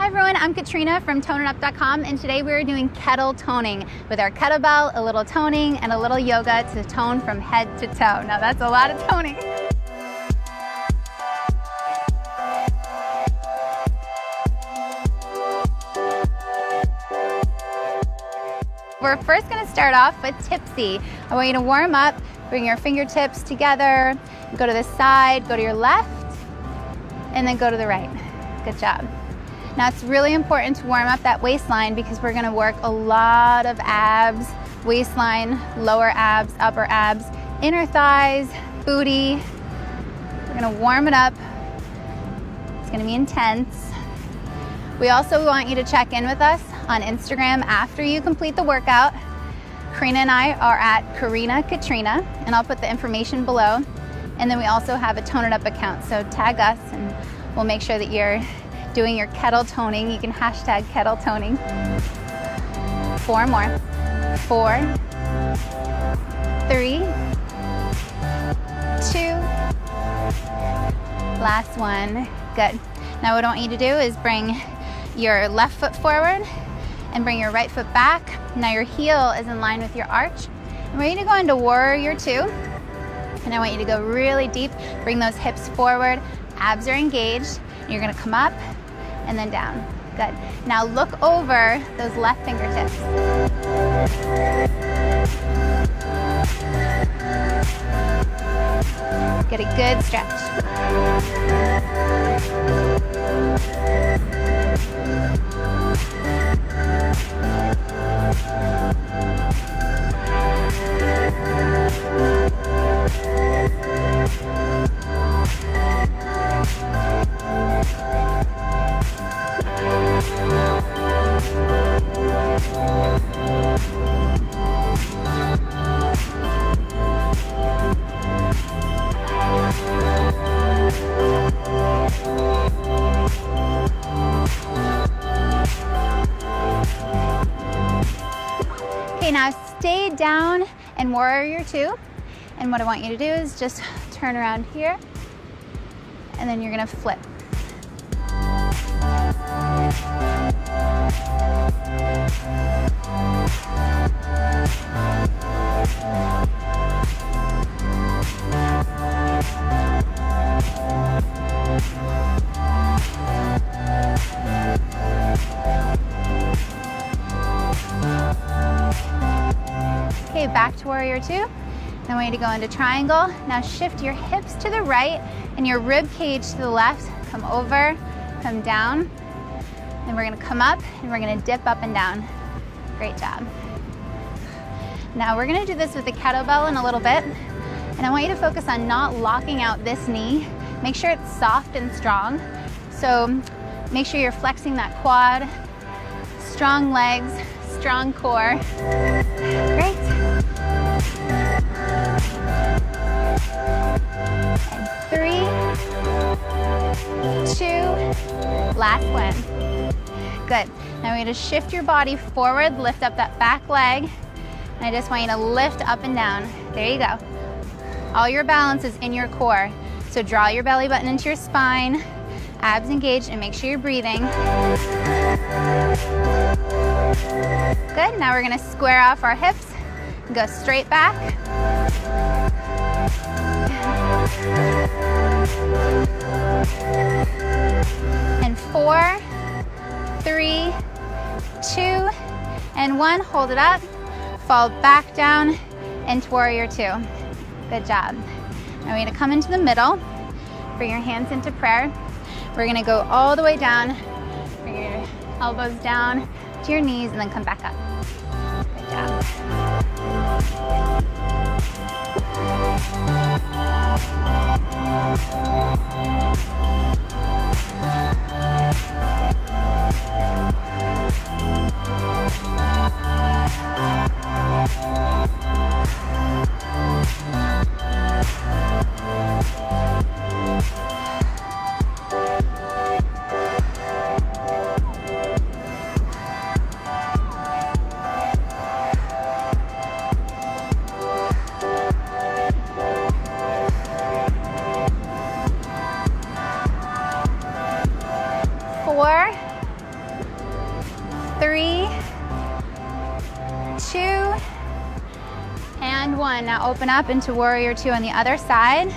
Hi everyone, I'm Katrina from ToneItUp.com, and today we're doing kettle toning with our kettlebell, a little toning, and a little yoga to tone from head to toe. Now that's a lot of toning. We're first going to start off with tipsy. I want you to warm up, bring your fingertips together, go to the side, go to your left, and then go to the right. Good job. Now it's really important to warm up that waistline because we're going to work a lot of abs, waistline, lower abs, upper abs, inner thighs, booty. We're going to warm it up. It's going to be intense. We also want you to check in with us on Instagram after you complete the workout. Karina and I are at Karina Katrina, and I'll put the information below. And then we also have a Tone It Up account, so tag us and we'll make sure that you're doing your kettle toning. You can hashtag kettle toning. 4 more. 4, 3, 2, last one. Good. Now what I want you to do is bring your left foot forward and bring your right foot back. Now your heel is in line with your arch. And we're going to go into Warrior 2. And I want you to go really deep. Bring those hips forward. Abs are engaged. You're going to come up and then down. Good. Now look over those left fingertips. Get a good stretch. Okay, now stay down in Warrior 2. And what I want you to do is just turn around here, and then you're gonna flip. Okay, back to Warrior 2. Then I want you to go into triangle. Now shift your hips to the right and your rib cage to the left. Come over, come down. Then we're gonna come up and we're gonna dip up and down. Great job. Now we're gonna do this with the kettlebell in a little bit. And I want you to focus on not locking out this knee. Make sure it's soft and strong. So make sure you're flexing that quad, strong legs, strong core. Great. And 3, 2, last one. Good. Now we're going to shift your body forward, lift up that back leg, and I just want you to lift up and down. There you go. All your balance is in your core. So draw your belly button into your spine, abs engaged, and make sure you're breathing. Good. Now we're going to square off our hips and go straight back. And 4, 3, 2, and 1. Hold it up. Fall back down into Warrior 2. Good job. Now we're going to come into the middle. Bring your hands into prayer. We're going to go all the way down. Bring your elbows down to your knees and then come back up. Good job. 3, 2, and 1. Now open up into warrior 2 on the other side.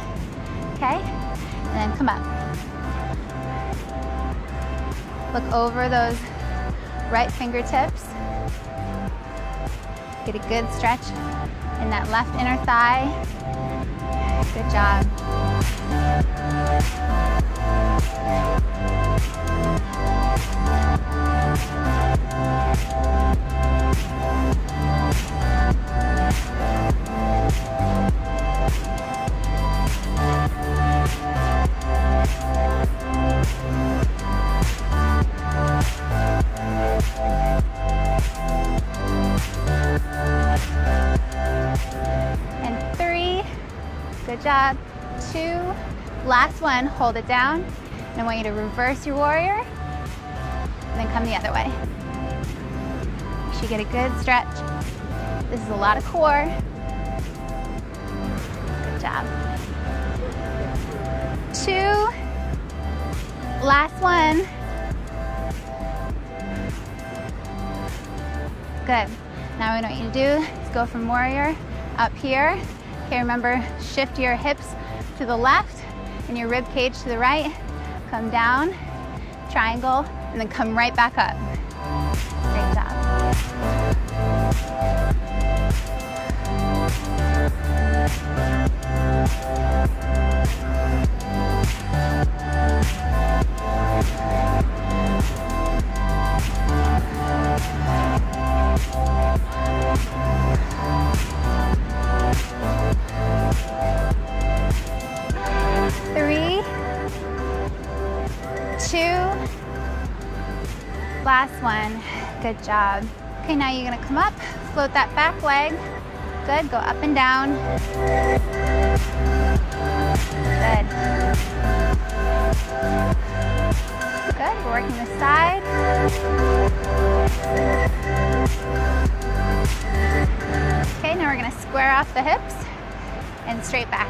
Okay, and then come up. Look over those right fingertips. Get a good stretch in that left inner thigh. Good job. And 3, good job. 2, last one, hold it down. And I want you to reverse your warrior, and then come the other way. You should get a good stretch. This is a lot of core. Good job. 2, last one. Good. Now what I want you to do is go from warrior up here. Okay, remember, shift your hips to the left and your rib cage to the right. Come down, triangle, and then come right back up. Great job. Last one. Good job. Okay, now you're gonna come up, float that back leg. Good, go up and down. Good. Good, we're working this side. Okay, now we're gonna square off the hips and straight back.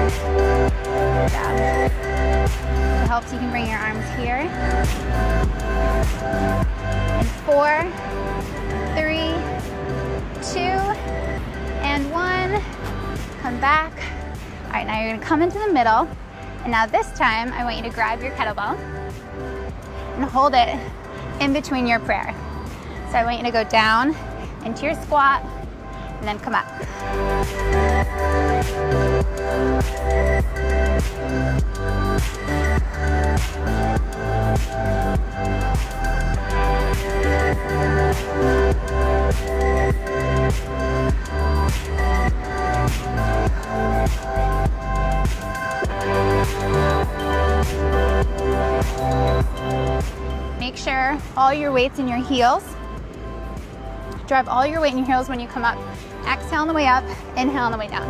Good job. If it helps, you can bring your arms here. And 4, 3, 2, and 1. Come back. All right, now you're gonna come into the middle. And now this time, I want you to grab your kettlebell and hold it in between your prayer. So I want you to go down into your squat and then come up. Make sure all your weight's in your heels. Drive all your weight in your heels when you come up. Exhale on the way up, inhale on the way down.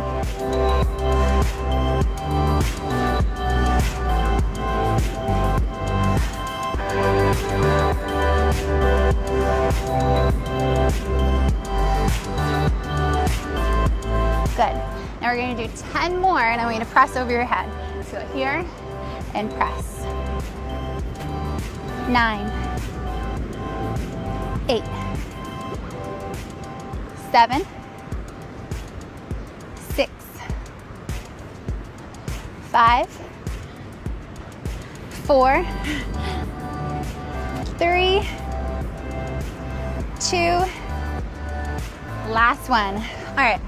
Good. Now we're going to do 10 more, and I want you to press over your head. So go here and press. 9, 8, 7, 6, 5, 4, 3, 2, last one. All right,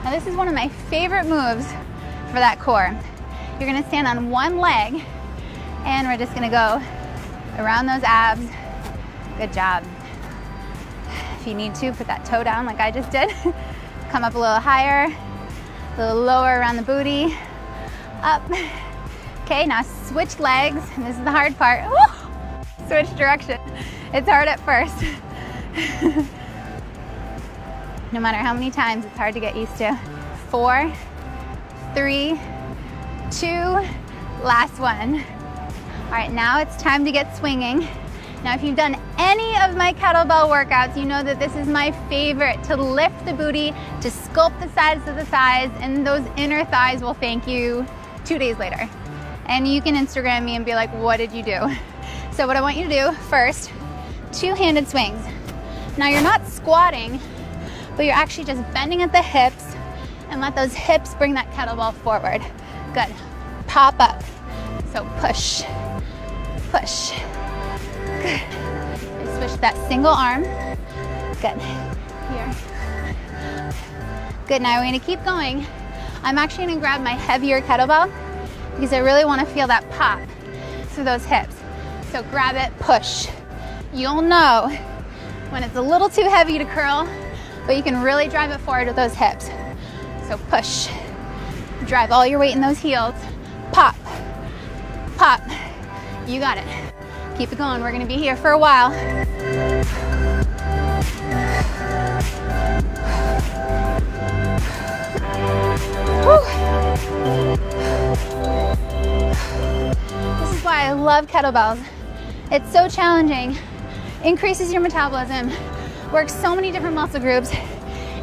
now this is one of my favorite moves for that core. You're gonna stand on one leg, and we're just gonna go around those abs. Good job. If you need to, put that toe down like I just did. Come up a little higher, a little lower around the booty, up. Okay, now switch legs, and this is the hard part. Woo! Switch direction. It's hard at first. No matter how many times, it's hard to get used to. 4, 3, 2, last one. All right, now it's time to get swinging. Now, if you've done any of my kettlebell workouts, you know that this is my favorite, to lift the booty, to sculpt the sides of the thighs, and those inner thighs will thank you 2 days later. And you can Instagram me and be like, what did you do? So what I want you to do first, two-handed swings. Now you're not squatting, but you're actually just bending at the hips, and let those hips bring that kettlebell forward. Good. Pop up. So push, push. Good. And switch to that single arm. Good. Here. Good. Now we're gonna keep going. I'm actually gonna grab my heavier kettlebell because I really wanna feel that pop through those hips. So grab it, push. You'll know when it's a little too heavy to curl, but you can really drive it forward with those hips. So push. Drive all your weight in those heels. Pop, pop. You got it. Keep it going. We're gonna be here for a while. This is why I love kettlebells. It's so challenging, increases your metabolism, works so many different muscle groups,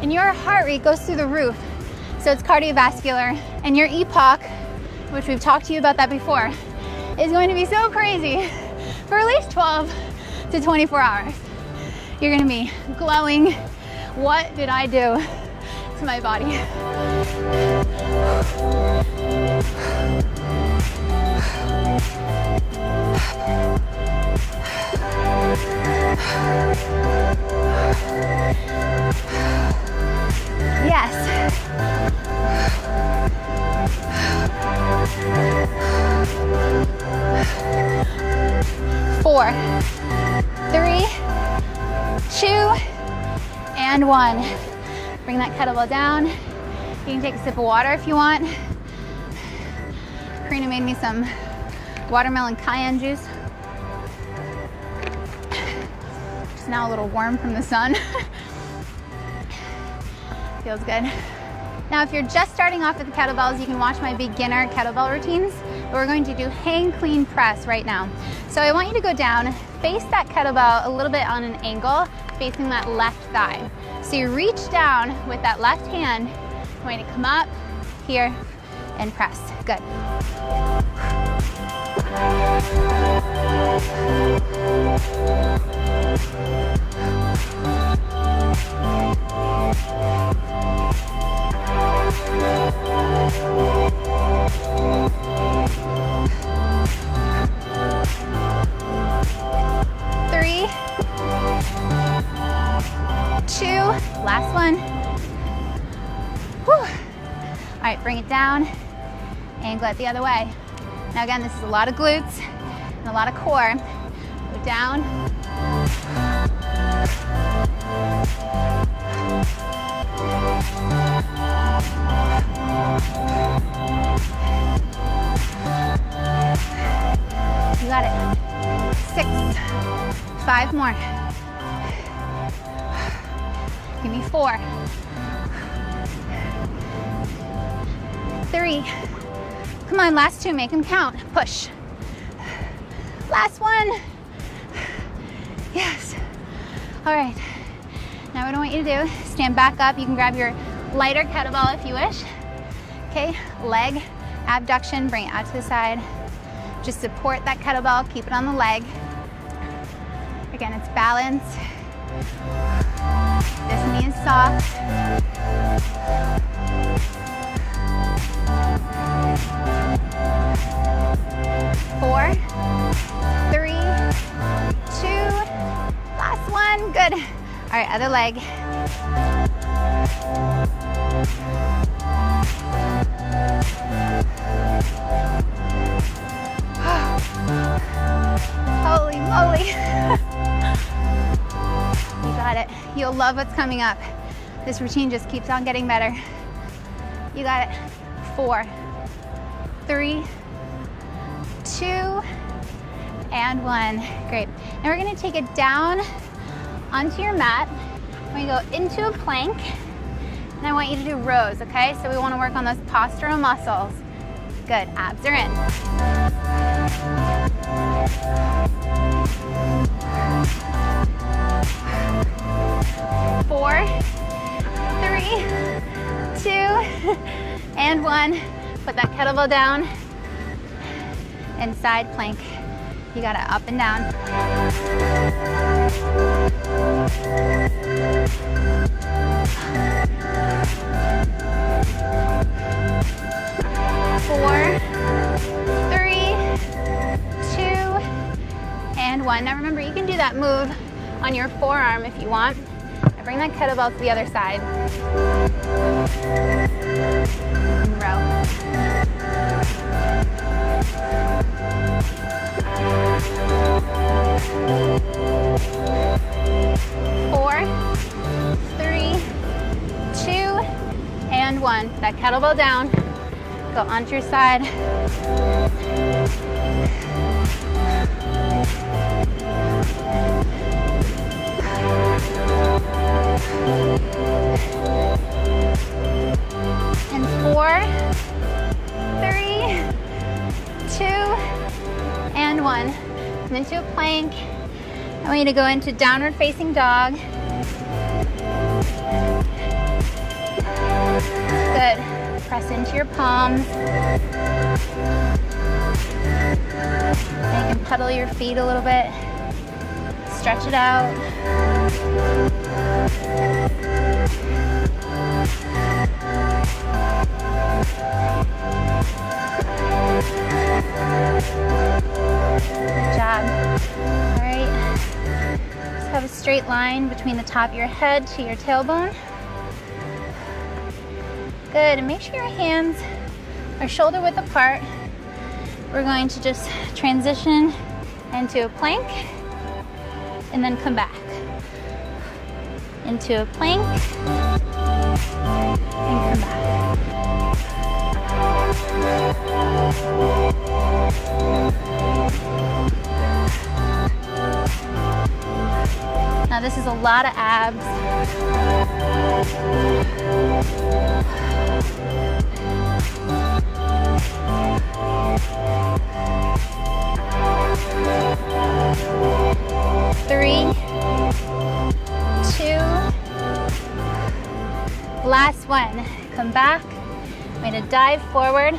and your heart rate goes through the roof. So it's cardiovascular, and your EPOC, which we've talked to you about that before, is going to be so crazy for at least 12 to 24 hours. You're gonna be glowing. What did I do to my body? Yes. 4, 3, 2, and 1. Bring that kettlebell down. You can take a sip of water if you want. Karina made me some watermelon cayenne juice. It's now a little warm from the sun. Feels good. Now, if you're just starting off with the kettlebells, you can watch my beginner kettlebell routines. But we're going to do hang clean press right now. So I want you to go down, face that kettlebell a little bit on an angle, facing that left thigh. So you reach down with that left hand, going to come up here and press. Good. Last one. Whew. All right, bring it down, angle it the other way. Now again, this is a lot of glutes and a lot of core. Go down. You got it. 6, 5 more. Give me 4, 3. Come on, last 2, make them count. Push. Last one. Yes. All right. Now what I want you to do, stand back up. You can grab your lighter kettlebell if you wish. Okay, leg abduction, bring it out to the side. Just support that kettlebell, keep it on the leg. Again, it's balance. This knee is soft. 4, 3, 2, last one, good. All right, other leg. Holy moly. You got it. You'll love what's coming up. This routine just keeps on getting better. You got it. 4, 3, 2, and 1. Great. Now we're going to take it down onto your mat. We're going to go into a plank. And I want you to do rows, okay? So we want to work on those postural muscles. Good. Abs are in. 4, 3, 2, and 1. Put that kettlebell down. And side plank. You got it up and down. and 1. Now remember, you can do that move on your forearm if you want. Now bring that kettlebell to the other side. And row. Four, 3, 2, and 1. That kettlebell down. Go onto your side. And 4, 3, 2, and 1. And into a plank. I want you to go into downward facing dog. Good. Press into your palms. And you can pedal your feet a little bit. Stretch it out. Good job. All right. Just have a straight line between the top of your head to your tailbone. Good, and make sure your hands are shoulder width apart. We're going to just transition into a plank and then come back. Into a plank and come back. Now this is a lot of abs. Three, 2, last one. Come back. I'm going to dive forward.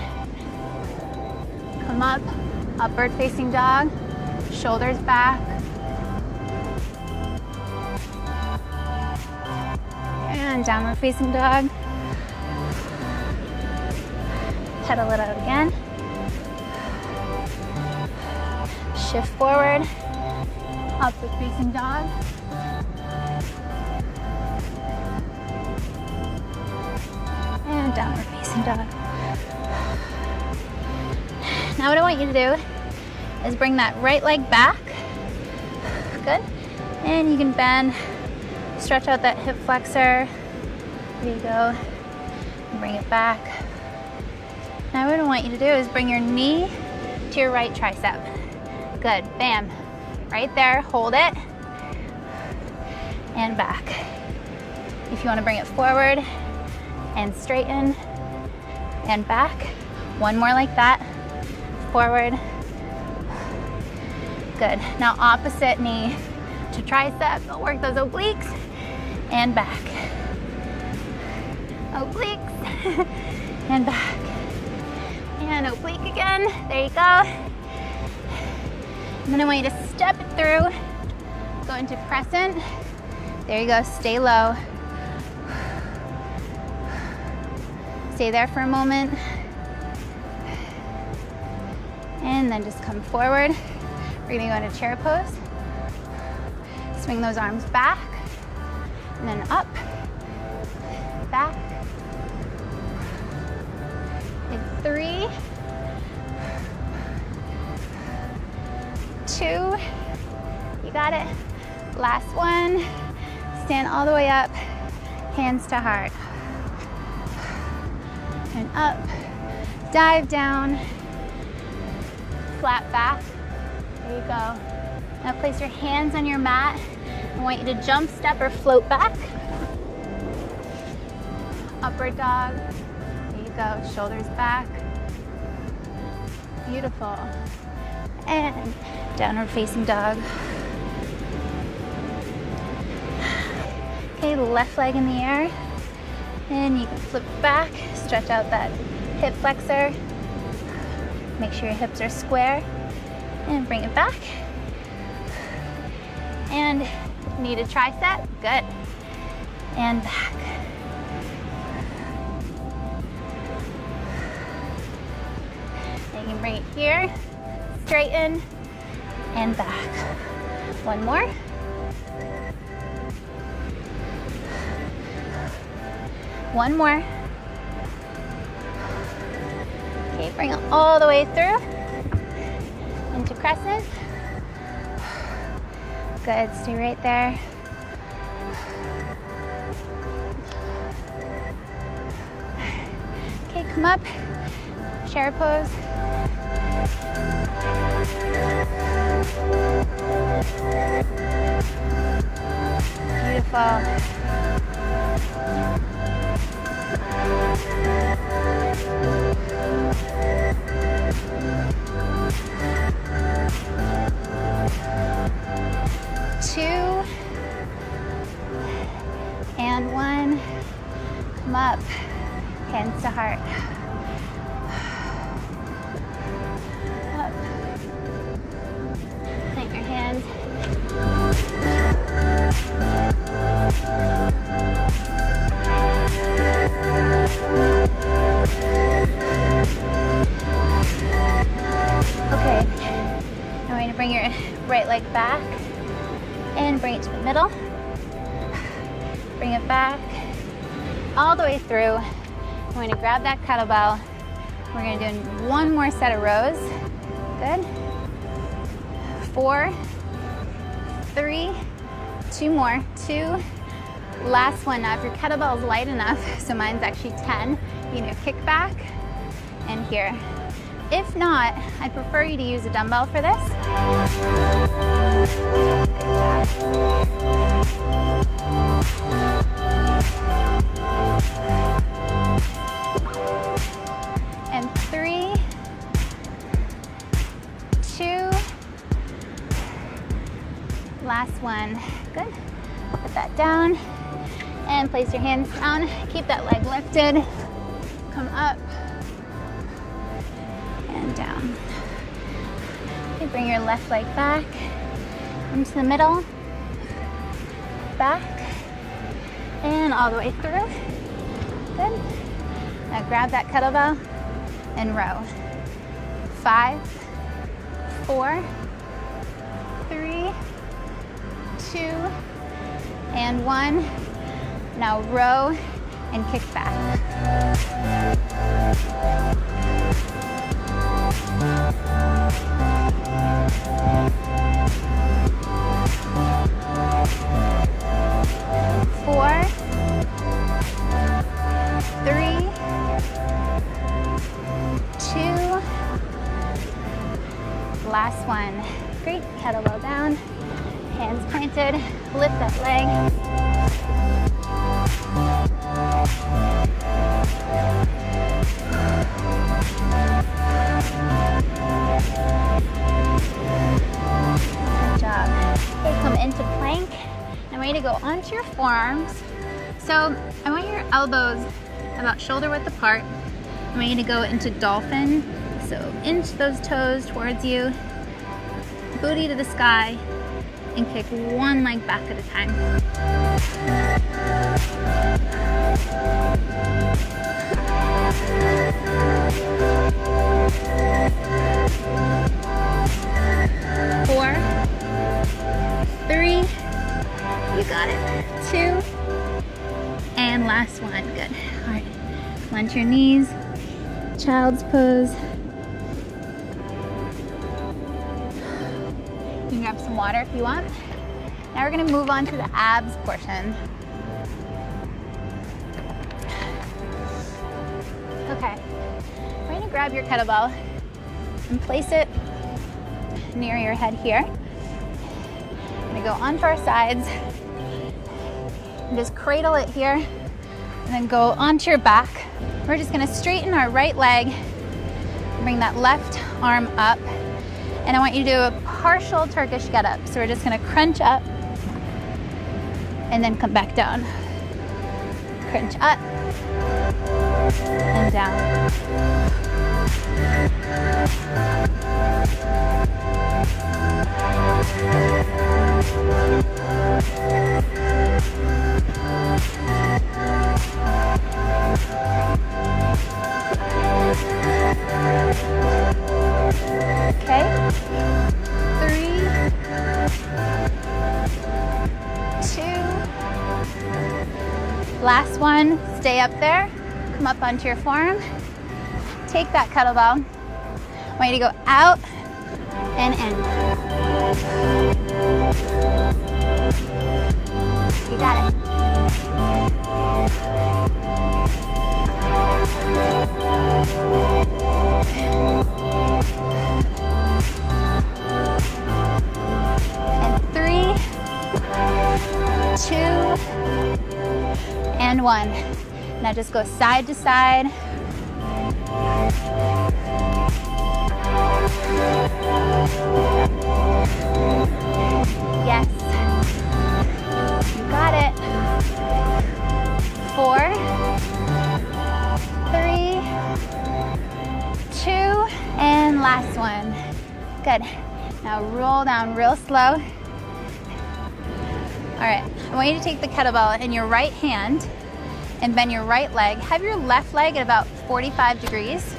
Come up, upward facing dog, shoulders back. And downward facing dog. Pedal it out again. Shift forward, upward facing dog. And downward facing dog. Now what I want you to do is bring that right leg back. Good. And you can bend, stretch out that hip flexor. There you go. And bring it back. Now what I want you to do is bring your knee to your right tricep. Good, bam. Right there, hold it. And back. If you want to bring it forward and straighten and back. One more like that. Forward. Good. Now opposite knee to tricep. But work those obliques and back. Obliques and back. And oblique again. There you go. And then I want you to step it through. Go into crescent. There you go. Stay low. Stay there for a moment. And then just come forward. We're gonna go into chair pose. Swing those arms back. And then up. Back. In 3, 2, you got it. Last one. Stand all the way up, hands to heart. And up, dive down, flat back. There you go. Now place your hands on your mat. I want you to jump, step, or float back. Upward dog. There you go, shoulders back. Beautiful. And downward facing dog. Okay, left leg in the air. And you can flip back, stretch out that hip flexor. Make sure your hips are square. And bring it back. And need a tricep, good. And back. And you can bring it here, straighten, and back. One more. One more. Okay, bring it all the way through into crescent. Good, stay right there. Okay, come up, chair pose. Beautiful. Two and one. Come up, hands to heart. Up. Plant your hands. Okay, now we're going to bring your right leg back and bring it to the middle. Bring it back all the way through. I'm going to grab that kettlebell. We're going to do one more set of rows. Good. 4, 3, 2 more. 2. Last one. Now if your kettlebell is light enough, so mine's actually 10, you know, kick back and here. If not, I'd prefer you to use a dumbbell for this. And 3, 2, last one. Good. Put that down and place your hands down. Keep that leg lifted. Come up and down. Okay, bring your left leg back into the middle, back, and all the way through. Good. Now grab that kettlebell and row. 5, 4, 3, 2, and 1. Now row and kick back. 4, 3, 2, last one. Great, kettlebell down, hands planted, lift that leg. Good job. Okay, come into plank. I'm ready to go onto your forearms. So I want your elbows about shoulder width apart. I want you to go into dolphin. So inch those toes towards you, booty to the sky, and kick one leg back at a time. Four, 3, you got it. 2, and last one. Good. All right, lunge your knees, child's pose. You can grab some water if you want. Now we're gonna move on to the abs portion. Okay, we're gonna grab your kettlebell and place it near your head here. We're gonna go onto our sides and just cradle it here and then go onto your back. We're just gonna straighten our right leg, bring that left arm up, and I want you to do a partial Turkish get up. So we're just gonna crunch up and then come back down. Crunch up and down. Okay, 3, Last one, stay up there. Come up onto your forearm. Take that kettlebell. I want you to go out and in. You got it. And 3, 2, and 1. Now just go side to side. Yes. You got it. 4, 3, 2, and last one. Good. Now roll down real slow. All right, I want you to take the kettlebell in your right hand and bend your right leg. Have your left leg at about 45 degrees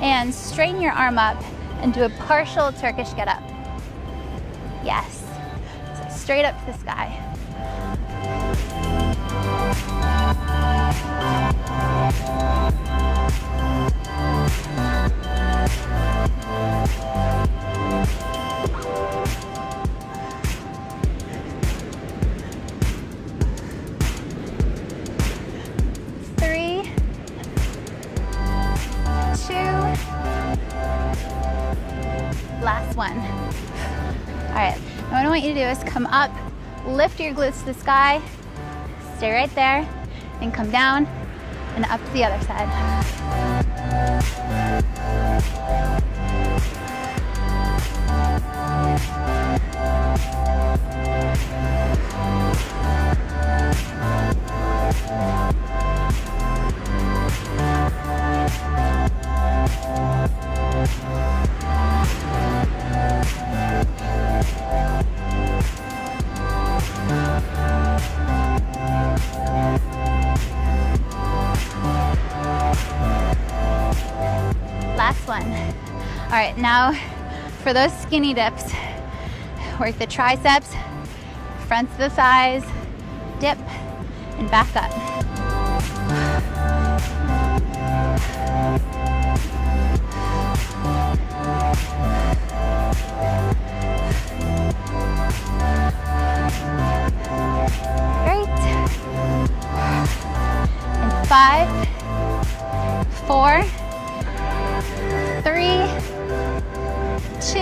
and straighten your arm up and do a partial Turkish get up. Yes, so straight up to the sky. Last one. All right, now what I want you to do is come up, lift your glutes to the sky, stay right there, and come down and up to the other side. Last one. All right, now for those skinny dips, work the triceps, fronts of the thighs, dip, and back up. Great. And 5, 4, 3, 2,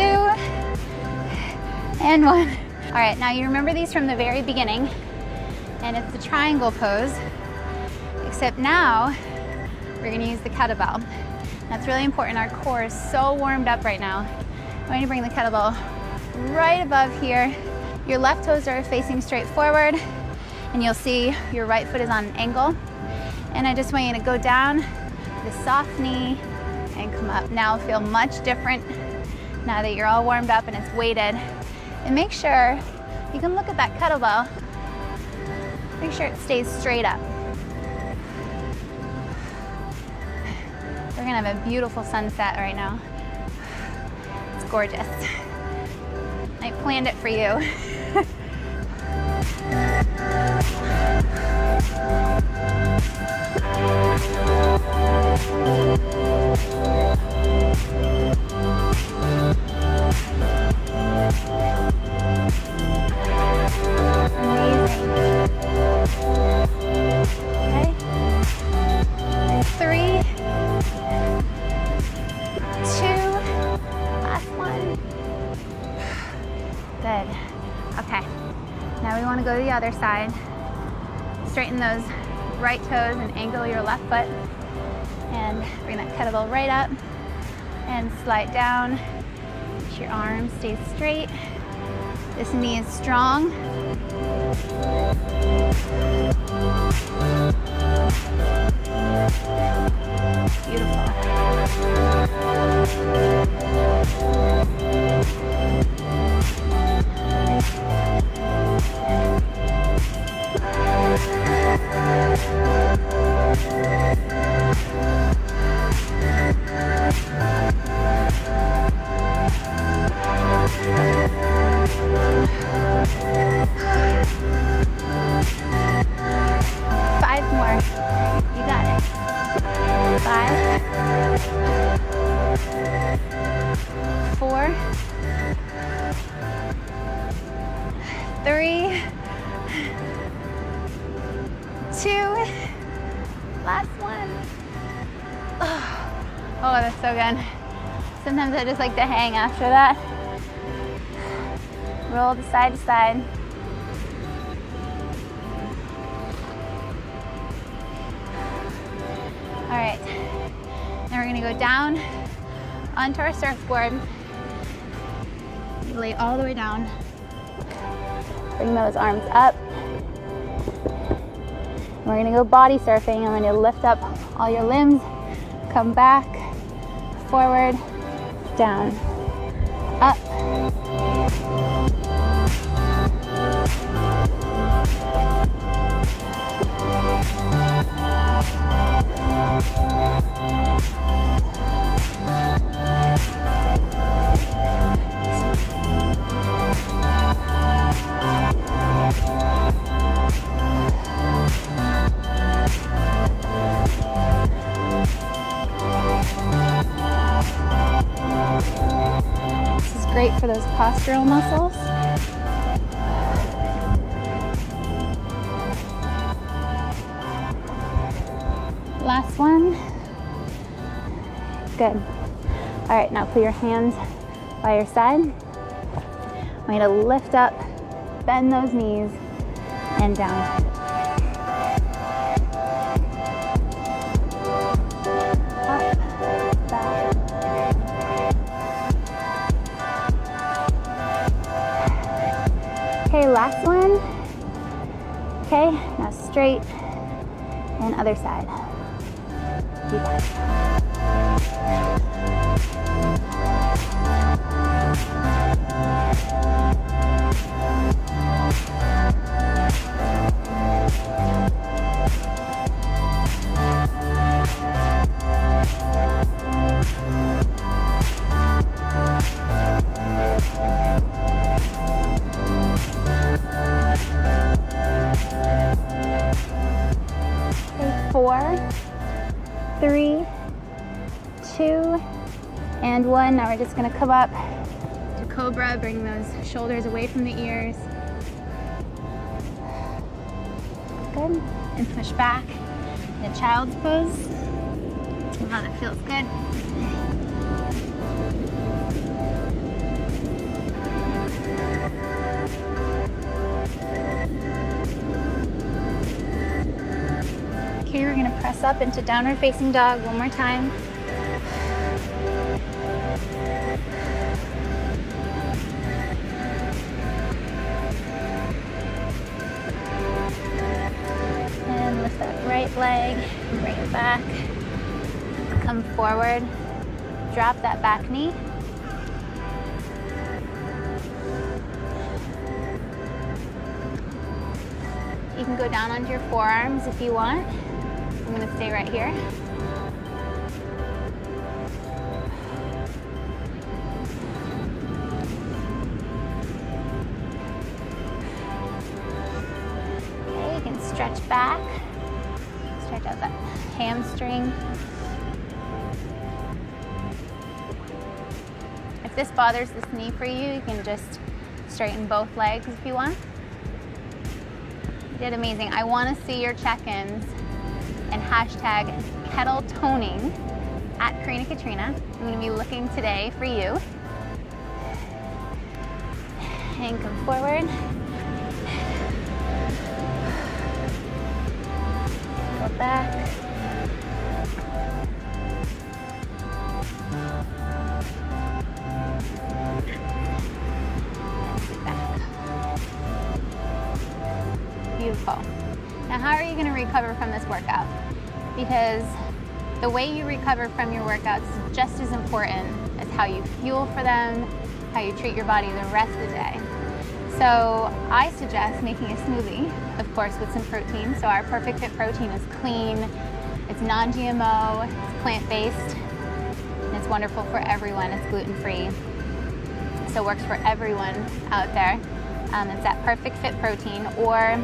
and 1. All right, now you remember these from the very beginning, and it's the triangle pose, except now we're gonna use the kettlebell. That's really important. Our core is so warmed up right now. I'm going to bring the kettlebell right above here. Your left toes are facing straight forward, and you'll see your right foot is on an angle. And I just want you to go down the soft knee and come up. Now feel much different now that you're all warmed up and it's weighted. And make sure you can look at that kettlebell. Make sure it stays straight up. We're gonna have a beautiful sunset right now. It's gorgeous. I planned it for you. Go to the other side. Straighten those right toes and angle your left foot. And bring that kettlebell right up and slide down. Make sure your arm stays straight. This knee is strong. Beautiful. 5 3, 2, last one. Oh, that's so good. Sometimes I just like to hang after that. Roll to side. All right, now we're gonna go down onto our surfboard. Lay all the way down. Bring those arms up. We're gonna go body surfing. I'm gonna lift up all your limbs, come back, forward, down, up. Great for those postural muscles. Last one. Good. All right, now put your hands by your side. I'm going to lift up, bend those knees, and down. Okay, last one. Okay, now straight and other side. Deep breath. Okay, 4, 3, 2, and 1. Now we're just gonna come up to Cobra, bring those shoulders away from the ears. Good, and push back in a child's pose. Wow, that feels good. Okay, we're gonna press up into downward facing dog one more time. And lift that right leg, bring it back. Come forward, drop that back knee. You can go down onto your forearms if you want. I'm gonna stay right here. Okay, you can stretch back, stretch out that hamstring. If this bothers this knee for you, you can just straighten both legs if you want. You did amazing. I want to see your check-ins and hashtag kettle toning at Karina Katrina. I'm going to be looking today for you. And come forward. Go back. Beautiful. Now, how are you going to recover from this workout? Because the way you recover from your workouts is just as important as how you fuel for them, how you treat your body the rest of the day. So I suggest making a smoothie, of course, with some protein. So our Perfect Fit protein is clean, it's non-GMO, it's plant-based, and it's wonderful for everyone. It's gluten-free, so it works for everyone out there. It's that Perfect Fit protein, or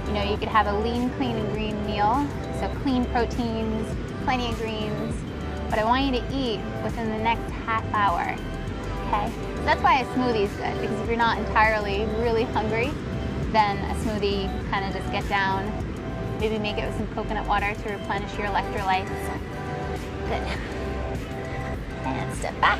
you could have a lean, clean, and green meal. So clean proteins, plenty of greens, but I want you to eat within the next half hour, okay? So that's why a smoothie is good, because if you're not entirely really hungry, Then a smoothie, kind of just get down. Maybe make it with some coconut water to replenish your electrolytes. Good. And step back.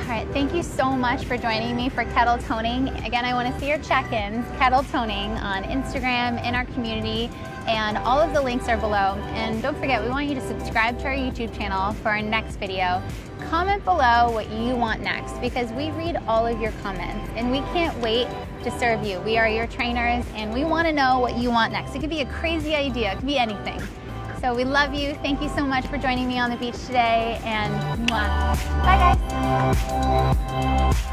All right, thank you so much for joining me for kettle toning. Again, I want to see your check-ins, kettle toning on Instagram, in our community, and all of the links are below. And don't forget, we want you to subscribe to our YouTube channel for our next video. Comment below what you want next, because we read all of your comments and we can't wait to serve you. We are your trainers and we want to know what you want next. It could be a crazy idea, it could be anything. So we love you. Thank you so much for joining me on the beach today, and mwah. Bye guys.